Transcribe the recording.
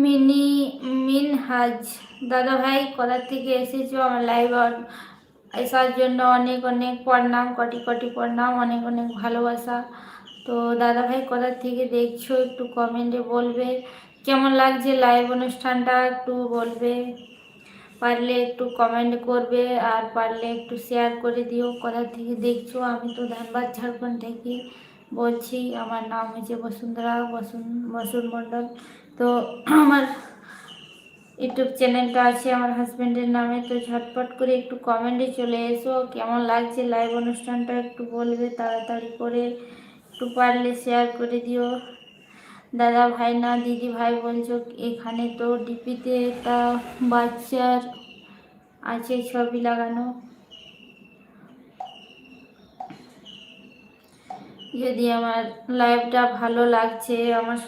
Mini Minhaj দাদা ভাই কোথা থেকে এসেছো আমার লাইভ আসার জন্য অনেক অনেক প্রণাম, কোটি কোটি প্রণাম, অনেক অনেক ভালোবাসা। তো দাদা ভাই কোথা থেকে দেখছো একটু কমেন্টে বলবে, কেমন লাগছে লাইভ অনুষ্ঠানটা একটু বলবে, পারলে একটু কমেন্ট করবে, আর পারলে একটু শেয়ার করে দিও কোথা থেকে দেখছো। আমি তো ধানবাদ ঝাড়খণ্ড থেকে বলছি, আমার নাম হচ্ছে বসুন্ধরা বসুন মণ্ডল। তো আমার ইউটিউব চ্যানেলটা আছে আমার হাজব্যান্ডের নামে। তো ঝটপট করে একটু কমেন্টে চলে এসো, কেমন লাগছে লাইভ অনুষ্ঠানটা একটু বলবে তাড়াতাড়ি করে, একটু পারলে শেয়ার করে দিও। দাদা ভাই না দিদি ভাই বলছো, এখানে তো ডিপিতে একটা বাচ্চার আছে ছবি লাগানো। যদি আমার লাইভটা ভালো লাগছে, আমার